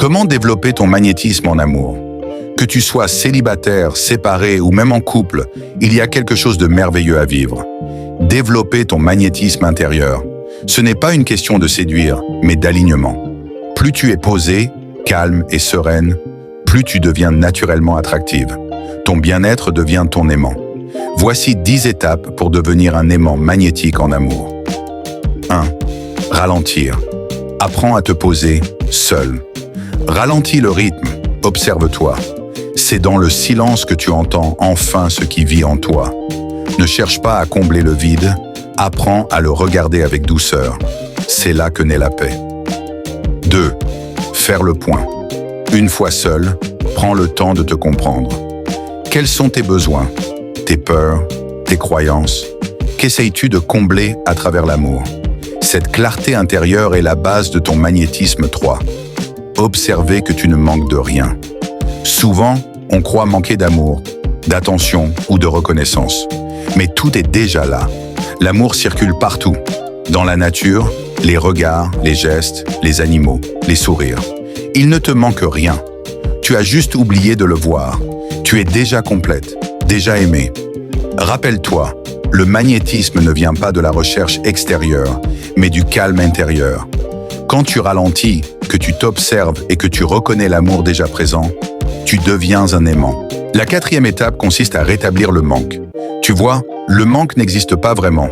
Comment développer ton magnétisme en amour? Que tu sois célibataire, séparé ou même en couple, il y a quelque chose de merveilleux à vivre. Développer ton magnétisme intérieur. Ce n'est pas une question de séduire, mais d'alignement. Plus tu es posée, calme et sereine, plus tu deviens naturellement attractive. Ton bien-être devient ton aimant. Voici 10 étapes pour devenir un aimant magnétique en amour. 1. Ralentir. Apprends à te poser seul. Ralentis le rythme, observe-toi. C'est dans le silence que tu entends enfin ce qui vit en toi. Ne cherche pas à combler le vide, apprends à le regarder avec douceur. C'est là que naît la paix. 2. Faire le point. Une fois seul, prends le temps de te comprendre. Quels sont tes besoins, tes peurs, tes croyances? Qu'essayes-tu de combler à travers l'amour? Cette clarté intérieure est la base de ton magnétisme 3. Observer que tu ne manques de rien. Souvent, on croit manquer d'amour, d'attention ou de reconnaissance. Mais tout est déjà là. L'amour circule partout. Dans la nature, les regards, les gestes, les animaux, les sourires. Il ne te manque rien. Tu as juste oublié de le voir. Tu es déjà complète, déjà aimée. Rappelle-toi, le magnétisme ne vient pas de la recherche extérieure, mais du calme intérieur. Quand tu ralentis, que tu t'observes et que tu reconnais l'amour déjà présent, tu deviens un aimant. La 4e étape consiste à rétablir le manque. Tu vois, le manque n'existe pas vraiment.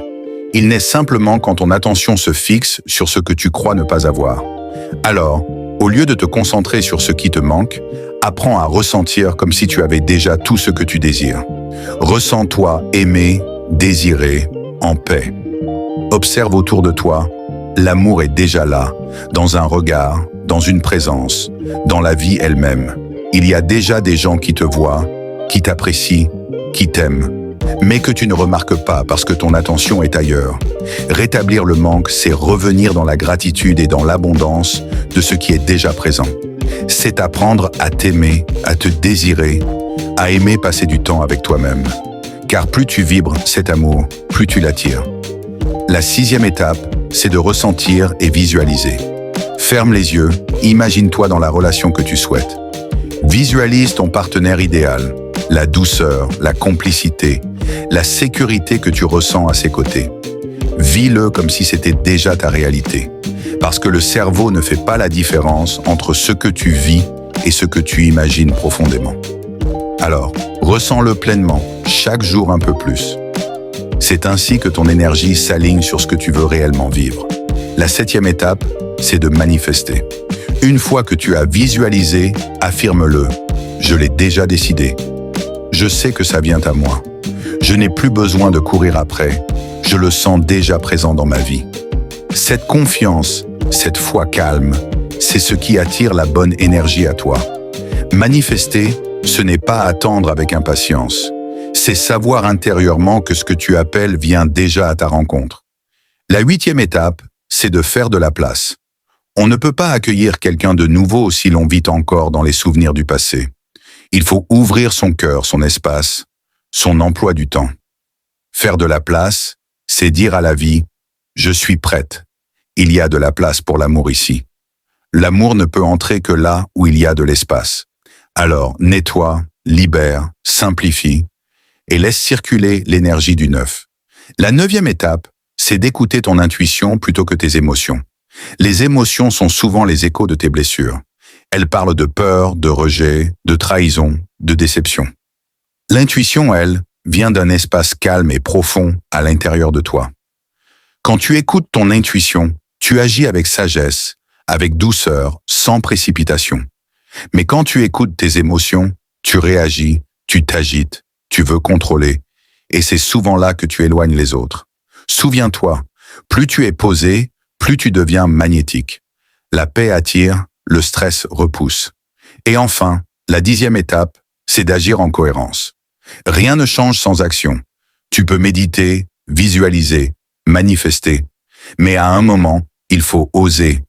Il naît simplement quand ton attention se fixe sur ce que tu crois ne pas avoir. Alors, au lieu de te concentrer sur ce qui te manque, apprends à ressentir comme si tu avais déjà tout ce que tu désires. Ressens-toi aimé, désiré, en paix. Observe autour de toi, l'amour est déjà là, dans un regard, dans une présence, dans la vie elle-même. Il y a déjà des gens qui te voient, qui t'apprécient, qui t'aiment, mais que tu ne remarques pas parce que ton attention est ailleurs. Rétablir le manque, c'est revenir dans la gratitude et dans l'abondance de ce qui est déjà présent. C'est apprendre à t'aimer, à te désirer, à aimer passer du temps avec toi-même. Car plus tu vibres cet amour, plus tu l'attires. La 6e étape, c'est de ressentir et visualiser. Ferme les yeux, imagine-toi dans la relation que tu souhaites. Visualise ton partenaire idéal, la douceur, la complicité, la sécurité que tu ressens à ses côtés. Vis-le comme si c'était déjà ta réalité. Parce que le cerveau ne fait pas la différence entre ce que tu vis et ce que tu imagines profondément. Alors, ressens-le pleinement, chaque jour un peu plus. C'est ainsi que ton énergie s'aligne sur ce que tu veux réellement vivre. La 7e étape, c'est de manifester. Une fois que tu as visualisé, affirme-le. Je l'ai déjà décidé. Je sais que ça vient à moi. Je n'ai plus besoin de courir après. Je le sens déjà présent dans ma vie. Cette confiance, cette foi calme, c'est ce qui attire la bonne énergie à toi. Manifester, ce n'est pas attendre avec impatience. C'est savoir intérieurement que ce que tu appelles vient déjà à ta rencontre. La 8e étape, c'est de faire de la place. On ne peut pas accueillir quelqu'un de nouveau si l'on vit encore dans les souvenirs du passé. Il faut ouvrir son cœur, son espace, son emploi du temps. Faire de la place, c'est dire à la vie « Je suis prête. Il y a de la place pour l'amour ici. » L'amour ne peut entrer que là où il y a de l'espace. Alors, nettoie, libère, simplifie et laisse circuler l'énergie du neuf. La 9e étape, c'est d'écouter ton intuition plutôt que tes émotions. Les émotions sont souvent les échos de tes blessures. Elles parlent de peur, de rejet, de trahison, de déception. L'intuition, elle, vient d'un espace calme et profond à l'intérieur de toi. Quand tu écoutes ton intuition, tu agis avec sagesse, avec douceur, sans précipitation. Mais quand tu écoutes tes émotions, tu réagis, tu t'agites, tu veux contrôler, et c'est souvent là que tu éloignes les autres. Souviens-toi, plus tu es posé, plus tu deviens magnétique. La paix attire, le stress repousse. Et enfin, la 10e étape, c'est d'agir en cohérence. Rien ne change sans action. Tu peux méditer, visualiser, manifester. Mais à un moment, il faut oser.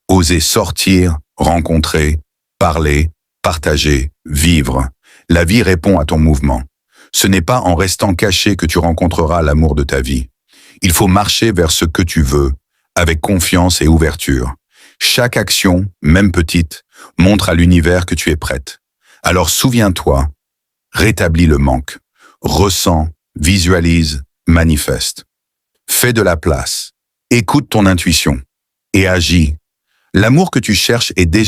Oser sortir, rencontrer, parler, partager, vivre. La vie répond à ton mouvement. Ce n'est pas en restant caché que tu rencontreras l'amour de ta vie. Il faut marcher vers ce que tu veux, avec confiance et ouverture. Chaque action, même petite, Montre à l'univers que tu es prête. Alors souviens-toi, rétablis le manque. Ressens, visualise, manifeste. Fais de la place. Écoute ton intuition. Et agis. L'amour que tu cherches est déjà